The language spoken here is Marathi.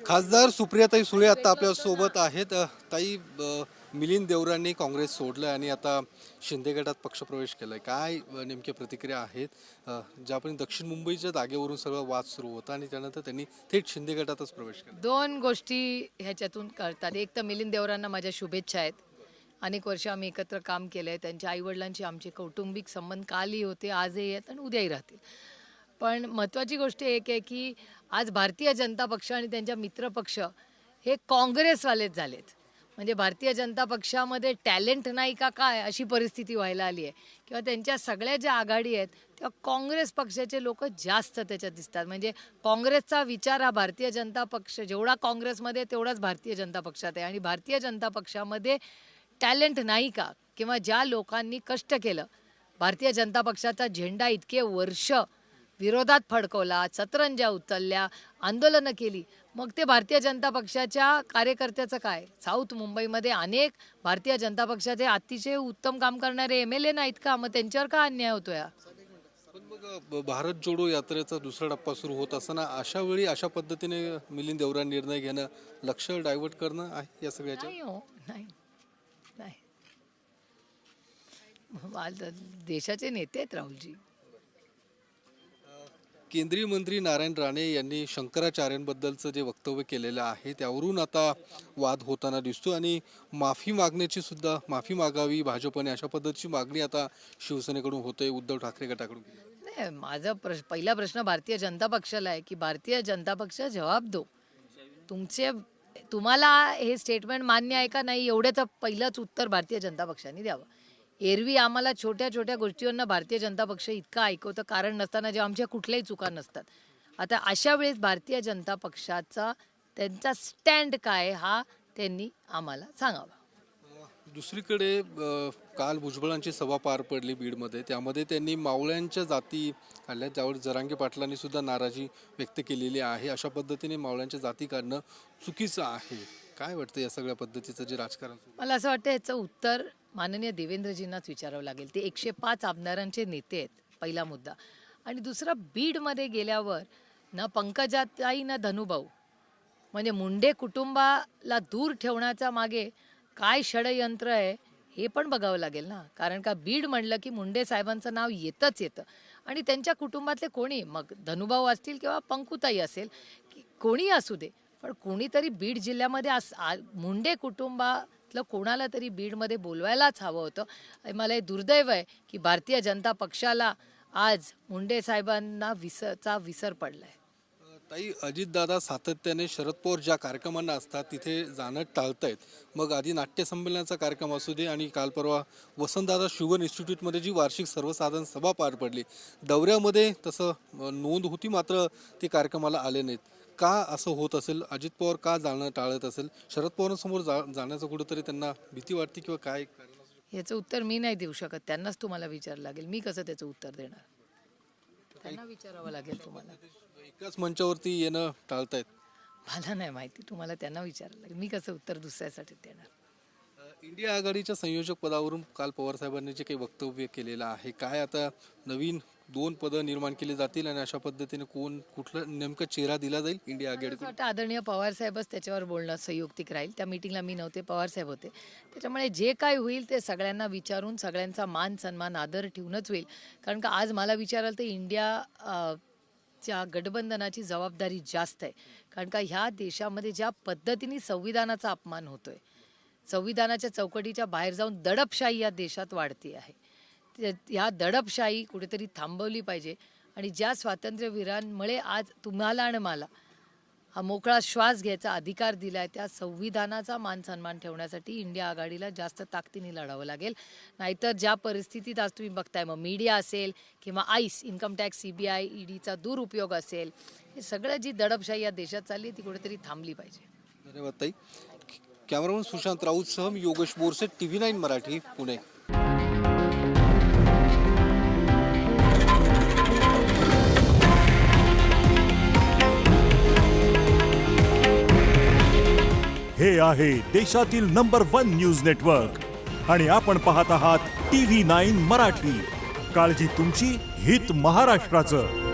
खासदार सुप्रियाताई सुळे आता आपल्या सोबत आहेत. ताई, मिलिंद देवरांनी काँग्रेस सोडलं आणि आता शिंदे गटात पक्षप्रवेश केलाय. काय नेमक्या प्रतिक्रिया आहेत? ज्यापर्यंत दक्षिण मुंबईच्या जागेवरून सगळं वाद सुरू होता आणि त्यानंतर त्यांनी थेट शिंदे गटातच प्रवेश केला. दोन गोष्टी ह्याच्यातून कळतात. एक तर मिलिंद देवरांना माझ्या शुभेच्छा आहेत. अनेक वर्ष आम्ही एकत्र काम केलं आहे. त्यांच्या आईवडिलांची आमचे कौटुंबिक संबंध कालही होते, आजही आहेत आणि उद्याही राहतील. पण महत्त्वाची गोष्ट एक आहे की आज भारतीय जनता पक्ष आणि त्यांच्या मित्रपक्ष हे काँग्रेसवालेच झालेत. म्हणजे भारतीय जनता पक्षामध्ये टॅलेंट नाही का काय अशी परिस्थिती व्हायला आली आहे. किंवा त्यांच्या सगळ्या ज्या आघाडी आहेत त्या काँग्रेस पक्षाचे लोक जास्त त्याच्यात दिसतात. म्हणजे काँग्रेसचा विचार हा भारतीय जनता पक्ष जेवढा काँग्रेसमध्ये तेवढाच भारतीय जनता पक्षात आहे. आणि भारतीय जनता पक्षामध्ये टॅलेंट नाही का किंवा ज्या लोकांनी कष्ट केलं, भारतीय जनता पक्षाचा झेंडा इतके वर्ष विरोधात फडकवला, सतरंज्या उचलल्या, आंदोलनं केली, मग ते भारतीय जनता पक्षाच्या कार्यकर्त्याचं काय? साऊथ मुंबईमध्ये अनेक भारतीय जनता पक्षाचे अतिशय उत्तम काम करणारे MLA नाहीत का? मग त्यांच्यावर का अन्याय होतोय? पण मग भारत जोडो यात्रेचा दुसरा टप्पा सुरू होत असताना अशा वेळी अशा पद्धतीने मिलिंद देवरां निर्णय घेणं, लक्ष डायव्हर्ट करणं आहे या सगळ्याच्या? नाही हो, नाही. देशाचे नेते आहेत राहुलजी. केंद्रीय मंत्री नारायण राणे यांनी शंकराचार्यांबद्दलचं जे वक्तव्य केलेलं आहे त्यावरून आता वाद होताना दिसतो आणि माफी मागावी भाजपने, अशा पद्धतीची मागणी आता शिवसेनेकडून होते, उद्धव ठाकरे गटाकडून. नाही, माझा पहिला प्रश्न भारतीय जनता पक्षाला आहे की भारतीय जनता पक्ष जवाब दो. तुम्हाला हे स्टेटमेंट मान्य आहे का नाही एवढ्याचं पहिलंच उत्तर भारतीय जनता पक्षाने द्यावं. एरवी आम्हाला छोट्या छोट्या गोष्टींना भारतीय जनता पक्ष इतका ऐकवतं कारण नसताना, जेव्हा आमच्या कुठल्याही चुका नसतात. आता अशा वेळेस भारतीय जनता पक्षाचा त्यांचा स्टँड काय हा त्यांनी आम्हाला सांगावा. दुसरीकडे काल भुजबळांची सभा पार पडली बीडमध्ये. त्यामध्ये त्यांनी मावळ्यांच्या जाती काढल्या, त्यावर जरांगे पाटलांनी सुद्धा नाराजी व्यक्त केलेली आहे. अशा पद्धतीने मावळ्यांच्या जाती काढणं चुकीचं आहे. काय वाटतं या सगळ्या पद्धतीचं जे राजकारण? मला असं वाटतं याचं उत्तर माननीय देवेंद्रजींनाच विचारावं लागेल. ते 105 आमदारांचे नेते आहेत, पहिला मुद्दा. आणि दुसरा, बीडमध्ये गेल्यावर ना पंकजाताई ना धनुभाऊ, म्हणजे मुंडे कुटुंबाला दूर ठेवण्याच्या मागे काय षडयंत्र आहे हे पण बघावं लागेल ना. कारण का बीड म्हणलं की मुंडे साहेबांचं नाव येतं आणि त्यांच्या कुटुंबातले कोणी, मग धनुभाऊ असतील किंवा पंकुताई असेल, कोणी असू दे, पण कोणीतरी बीड जिल्ह्यामध्ये मुंडे कुटुंबातलं कोणाला तरी बीडमध्ये बोलवायलाच हवं होतं. मला हे दुर्दैव आहे की भारतीय जनता पक्षाला आज मुंडे साहेबांना विसर पडलाय. ताई, अजितदादा सातत्याने शरद पवार ज्या कार्यक्रमांना असतात तिथे जाणं टाळतायत. मग आधी नाट्यसंमेलनाचा कार्यक्रम असू दे आणि काल परवा वसंतदादा शुगर इन्स्टिट्यूटमध्ये जी वार्षिक सर्वसाधारण सभा पार पडली, दौऱ्यामध्ये तसं नोंद होती मात्र ते कार्यक्रमाला आले नाहीत. का असं होत असेल? अजित पवार का जाणं टाळत असेल? शरद पवारांसमोर जाण्याचं कुठंतरी त्यांना भीती वाटते किंवा काय? याचं उत्तर मी नाही देऊ शकत, त्यांनाच तुम्हाला विचारावं लागेल. मी कसं त्याचं उत्तर देणार? त्यांना विचारावं लागेल तुम्हाला. एकाच मंचावरती येणं टाळतायत. मला नाही माहिती, तुम्हाला त्यांना विचारावं लागेल. मी कसं उत्तर दुसऱ्यासाठी देणार? इंडिया आघाडीच्या संयोजक पदावरून काल पवार साहेबांनी जे काही वक्तव्य केलेलं आहे, काय आता नवीन 2 पदं निर्माण केली जातील आणि अशा पद्धतीने कुठलं नेमका चेहरा दिला जाईल इंडिया आघाडीकडून? आदरणीय पवार साहेबच त्याच्यावर बोलणं संयुक्तिक राहील. त्या मीटिंगला मी नव्हते, पवार साहेब होते. त्याच्यामुळे जे काय होईल ते सगळ्यांना विचारून सगळ्यांचा मान सन्मान आदर ठेवूनच होईल. कारण का आज मला विचाराल तर इंडिया गठबंधनाची जबाबदारी जास्त आहे. कारण का ह्या देशामध्ये ज्या पद्धतीने संविधानाचा अपमान होतोय, संविधानाच्या चौकटीच्या बाहेर जाऊन दडपशाही या देशात वाढती आहे. ह्या दडपशाही कुठेतरी थांबवली पाहिजे. आणि ज्या स्वातंत्र्यवीरांमुळे आज तुम्हाला आणि मला हा मोकळा श्वास घ्यायचा अधिकार दिला आहे, त्या संविधानाचा मान सन्मान ठेवण्यासाठी इंडिया आघाडीला जास्त ताकदीने लढावं लागेल. नाहीतर ज्या परिस्थितीत आज तुम्ही बघताय, मग मीडिया असेल किंवा आईस, इन्कम टॅक्स, CBI, EDचा दुरुपयोग असेल, हे सगळं जी दडपशाही या देशात चालली ती कुठेतरी थांबली पाहिजे. धन्यवाद ताई. कॅमेरामन सुशांत राऊतसह मी योगेश बोरसे, TV9 मराठी, पुणे. हे आहे देशातील नंबर 1 न्यूज नेटवर्क आणि आपण पाहत आहात TV9 मराठी. काळजी तुमची, हित महाराष्ट्राचं.